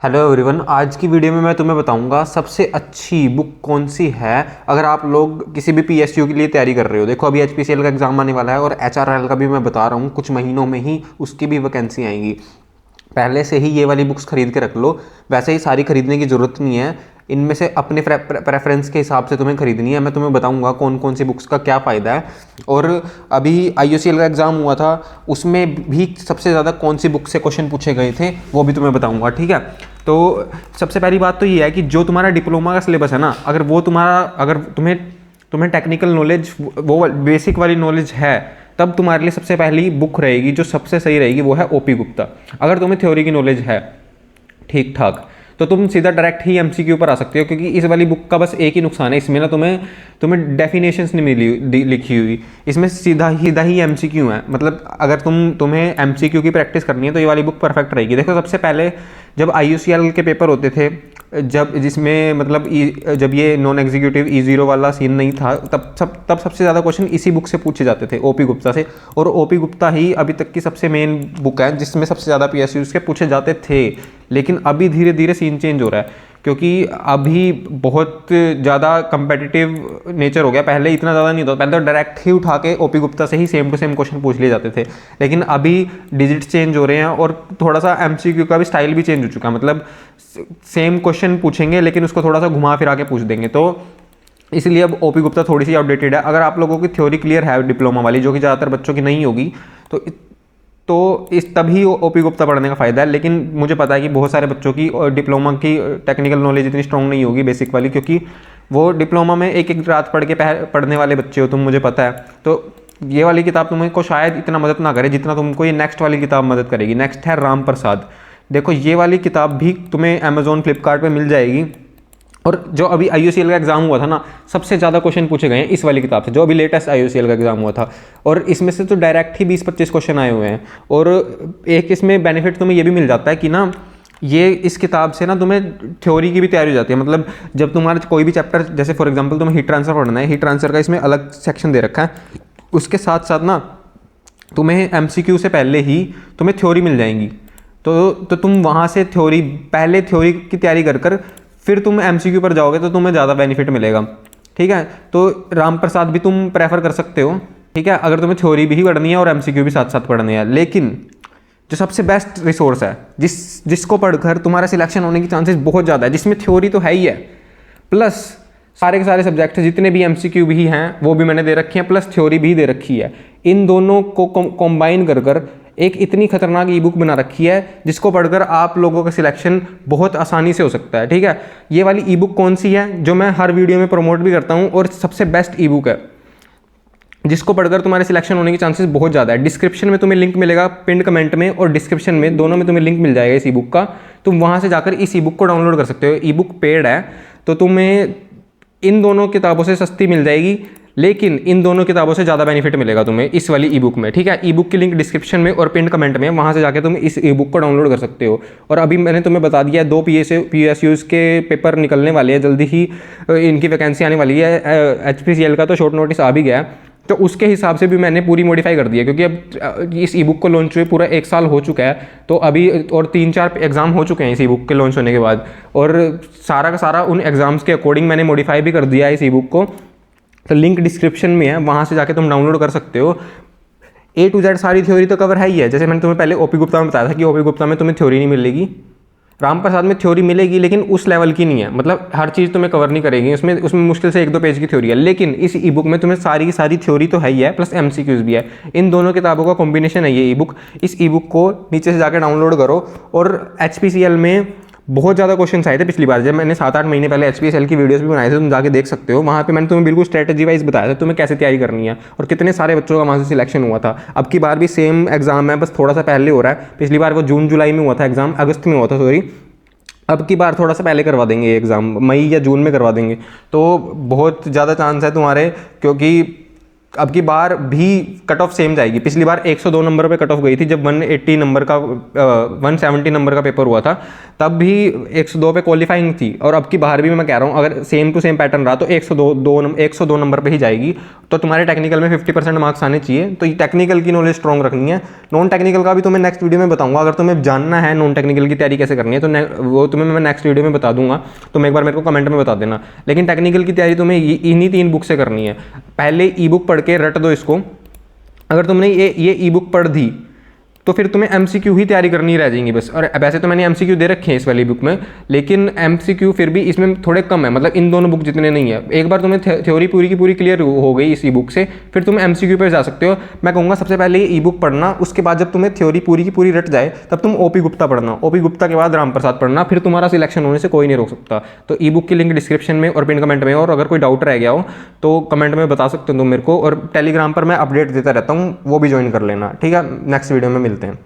Hello everyone, आज की video में मैं तुम्हें बताऊंगा सबसे अच्छी बुक कौन सी है अगर आप लोग किसी भी पीएसयू के लिए तैयारी कर रहे हो। देखो, अभी एचपीसीएल का एग्जाम आने वाला है और एचआरएल का भी मैं बता रहा हूँ, कुछ महीनों में ही उसकी भी वैकेंसी आएंगी। पहले से ही ये वाली बुक्स खरीद के रख लो। वैसे ही सारी खरीदने की ज़रूरत नहीं है, इनमें से अपने प्रेफरेंस के हिसाब से तुम्हें खरीदनी है। मैं तुम्हें बताऊंगा कौन कौन सी बुक्स का क्या फ़ायदा है। और अभी आईयूसीएल का एग्ज़ाम हुआ था, उसमें भी सबसे ज़्यादा कौन सी बुक से क्वेश्चन पूछे गए थे वो भी तुम्हें बताऊंगा, ठीक है। तो सबसे पहली बात तो ये है कि जो तुम्हारा डिप्लोमा का सिलेबस है ना, अगर तुम्हें टेक्निकल नॉलेज, वो बेसिक वाली नॉलेज है, तब तुम्हारे लिए सबसे पहली बुक रहेगी जो सबसे सही रहेगी, वो है ओपी गुप्ता। अगर तुम्हें थ्योरी की नॉलेज है ठीक ठाक, तो तुम सीधा डायरेक्ट ही एमसीक्यू पर आ सकते हो, क्योंकि इस वाली बुक का बस एक ही नुकसान है, इसमें ना तुम्हें डेफिनेशंस नहीं मिली लिखी हुई। इसमें सीधा ही एमसीक्यू है। मतलब अगर तुम्हें एमसीक्यू की प्रैक्टिस करनी है तो ये वाली बुक परफेक्ट रहेगी। देखो, सबसे पहले जब आईयूसीएल के पेपर होते थे, जब ये नॉन एग्जीक्यूटिव E0 वाला सीन नहीं था, तब सबसे ज़्यादा क्वेश्चन इसी बुक से पूछे जाते थे, ओपी गुप्ता से। और ओपी गुप्ता ही अभी तक की सबसे मेन बुक है जिसमें सबसे ज़्यादा पीएसयू के पूछे जाते थे। लेकिन अभी धीरे धीरे सीन चेंज हो रहा है, क्योंकि अभी बहुत ज़्यादा कंपेटिटिव नेचर हो गया। पहले इतना ज़्यादा नहीं था, पहले तो डायरेक्ट ही उठा के ओपी गुप्ता से ही सेम टू सेम क्वेश्चन पूछ लिए जाते थे। लेकिन अभी डिजिट चेंज हो रहे हैं और थोड़ा सा एमसीक्यू का भी स्टाइल भी चेंज हो चुका है। मतलब सेम क्वेश्चन पूछेंगे लेकिन उसको थोड़ा सा घुमा फिरा के पूछ देंगे, तो इसलिए अब ओपी गुप्ता थोड़ी सी आउटडेटेड है। अगर आप लोगों की थ्योरी क्लियर है डिप्लोमा वाली, जो कि ज़्यादातर बच्चों की नहीं होगी, तभी ओपी गुप्ता पढ़ने का फ़ायदा है। लेकिन मुझे पता है कि बहुत सारे बच्चों की डिप्लोमा की टेक्निकल नॉलेज इतनी स्ट्रॉन्ग नहीं होगी बेसिक वाली, क्योंकि वो डिप्लोमा में एक एक रात पढ़ने वाले बच्चे हो तुम, मुझे पता है। तो ये वाली किताब तुमको शायद इतना मदद ना करे जितना तुमको ये नेक्स्ट वाली किताब मदद करेगी। नेक्स्ट है राम प्रसाद। देखो, ये वाली किताब भी तुम्हें अमेजोन फ्लिपकार्ट पे मिल जाएगी। और जो अभी आईयूसीएल का एग्जाम हुआ था ना, सबसे ज़्यादा क्वेश्चन पूछे गए हैं इस वाली किताब से, जो अभी लेटेस्ट आईयूसीएल का एग्जाम हुआ था। और इसमें से तो डायरेक्ट ही 20-25 क्वेश्चन आए हुए हैं। और एक इसमें बेनिफिट तुम्हें ये भी मिल जाता है कि ना, ये इस किताब से ना तुम्हें थ्योरी की भी तैयारी हो जाती है। मतलब जब तुम्हारा कोई भी चैप्टर, जैसे फॉर एग्जांपल तुम्हें हीट ट्रांसफर पढ़ना है, हीट ट्रांसफर का इसमें अलग सेक्शन दे रखा है, उसके साथ साथ ना तुम्हें एमसीक्यू से पहले ही तुम्हें थ्योरी मिल जाएंगी। तो तुम वहाँ से पहले थ्योरी की तैयारी कर फिर तुम एमसीक्यू पर जाओगे तो तुम्हें ज़्यादा बेनिफिट मिलेगा, ठीक है। तो राम प्रसाद भी तुम प्रेफर कर सकते हो, ठीक है, अगर तुम्हें थ्योरी भी पढ़नी है और एमसीक्यू भी साथ साथ पढ़नी है। लेकिन जो सबसे बेस्ट रिसोर्स है, जिसको पढ़कर तुम्हारा सिलेक्शन होने की चांसेस बहुत ज़्यादा है, जिसमें थ्योरी तो है ही है, प्लस सारे के सारे सब्जेक्ट जितने भी एमसीक्यू भी हैं वो भी मैंने दे रखी हैं, प्लस थ्योरी भी दे रखी है। इन दोनों को कंबाइन कर एक इतनी खतरनाक ई बुक बना रखी है जिसको पढ़कर आप लोगों का सिलेक्शन बहुत आसानी से हो सकता है, ठीक है। ये वाली ई बुक कौन सी है, जो मैं हर वीडियो में प्रमोट भी करता हूँ और सबसे बेस्ट ई बुक है, जिसको पढ़कर तुम्हारे सिलेक्शन होने की चांसेस बहुत ज़्यादा है। डिस्क्रिप्शन में तुम्हें लिंक मिलेगा, पिंड कमेंट में और डिस्क्रिप्शन में, दोनों में तुम्हें लिंक मिल जाएगा इस ई बुक का। तुम वहाँ से जाकर इस ई बुक को डाउनलोड कर सकते हो। ई बुक पेड है, तो तुम्हें इन दोनों किताबों से सस्ती मिल जाएगी, लेकिन इन दोनों किताबों से ज़्यादा बेनिफिट मिलेगा तुम्हें इस वाली ई बुक में, ठीक है। ई बुक की लिंक डिस्क्रिप्शन में और पिन कमेंट में, वहाँ से जाके तुम इस ई बुक को डाउनलोड कर सकते हो। और अभी मैंने तुम्हें बता दिया, 2 पीएसयूज़ के पेपर निकलने वाले हैं, जल्दी ही इनकी वैकेंसी आने वाली है। एचपीसीएल का तो शॉर्ट नोटिस आ भी गया, तो उसके हिसाब से भी मैंने पूरी मॉडिफाई कर दी है, क्योंकि अब इस ई बुक को लॉन्च हुए पूरा 1 साल हो चुका है। तो अभी और 3-4 एग्ज़ाम हो चुके हैं इस ई बुक के लॉन्च होने के बाद, और सारा का सारा उन एग्ज़ाम्स के अकॉर्डिंग मैंने मॉडिफाई भी कर दिया है इस ई बुक को। तो लिंक डिस्क्रिप्शन में है, वहाँ से जाके तुम डाउनलोड कर सकते हो। A to Z सारी थ्योरी तो कवर है ही है। जैसे मैंने तुम्हें पहले ओपी गुप्ता में बताया था कि ओपी गुप्ता में तुम्हें थ्योरी नहीं मिलेगी, राम प्रसाद में थ्योरी मिलेगी लेकिन उस लेवल की नहीं है। मतलब हर चीज़ तुम्हें कवर नहीं करेगी, उसमें मुश्किल से 1-2 पेज की थ्योरी है। लेकिन इस ई बुक में तुम्हें सारी की सारी थ्योरी तो है ही है, प्लस एमसीक्यूज भी है। इन दोनों किताबों का कॉम्बिनेशन है ये ई बुक। इस ई बुक को नीचे से जाकर डाउनलोड करो। और एचपीसीएल में बहुत ज़्यादा क्वेश्चन आए थे पिछली बार, जब मैंने 7-8 महीने पहले एचपीसीएल की वीडियोस भी बनाए थे, तुम जाके देख सकते हो। वहाँ पे मैंने तुम्हें बिल्कुल स्ट्रेटजी वाइज बताया था तुम्हें कैसे तैयारी करनी है और कितने सारे बच्चों का वहाँ से सिलेक्शन हुआ था। अब की बार भी सेम एग्जाम है, बस थोड़ा सा पहले हो रहा है। पिछली बार वो जून-जुलाई में हुआ था एग्जाम, अगस्त में हुआ था सॉरी। अब की बार थोड़ा सा पहले करवा देंगे ये एग्ज़ाम, मई या जून में करवा देंगे। तो बहुत ज़्यादा चांस है तुम्हारे, क्योंकि अब की बार भी कट ऑफ सेम जाएगी। पिछली बार 102 नंबर पे कट ऑफ गई थी जब 180 नंबर का 170 नंबर का पेपर हुआ था, तब भी 102 पे क्वालिफाइंग थी। और अब की बार भी मैं कह रहा हूँ अगर सेम टू सेम पैटर्न रहा तो 102 नंबर पे ही जाएगी। तो तुम्हारे टेक्निकल में 50% मार्क्स आने चाहिए। तो ये टेक्निकल की नॉलेज स्ट्रॉन्ग रखनी है। नॉन टेक्निकल का भी तुम्हें नेक्स्ट वीडियो में बताऊंगा। अगर तुम्हें जानना है नॉन टेक्निकल की तैयारी कैसे करनी है तो वो तुम्हें मैं नेक्स्ट वीडियो में बता दूंगा। तुम एक बार मेरे को कमेंट में बता देना। लेकिन टेक्निकल की तैयारी तुम्हें इन्हीं 3 बुक से करनी है। पहले ई बुक पढ़ के रट दो इसको। अगर तुमने ये ई बुक पढ़ दी तो फिर तुम्हें एमसीक्यू ही तैयारी करनी रह जाएंगी बस। और वैसे तो मैंने एमसीक्यू दे रखे हैं इस वाली बुक में, लेकिन एमसीक्यू फिर भी इसमें थोड़े कम है, मतलब इन दोनों बुक जितने नहीं है। एक बार तुम्हें थ्योरी पूरी की पूरी क्लियर हो गई इस ई बुक से, फिर तुम एमसीक्यू पे जा सकते हो। मैं कहूँगा सबसे पहले ये ई बुक पढ़ना, उसके बाद जब तुम्हें थ्योरी पूरी की पूरी रट जाए तब तुम ओपी गुप्ता पढ़ना। ओपी गुप्ता के बाद राम प्रसाद पढ़ना, फिर तुम्हारा सिलेक्शन होने से कोई नहीं रोक सकता। तो ई बुक की लिंक डिस्क्रिप्शन में और पिन कमेंट में। और अगर कोई डाउट रह गया हो तो कमेंट में बता सकते हो तुम मेरे को। और टेलीग्राम पर मैं अपडेट देता रहता हूँ, वो भी ज्वाइन कर लेना। ठीक है, नेक्स्ट वीडियो में मिलते हैं।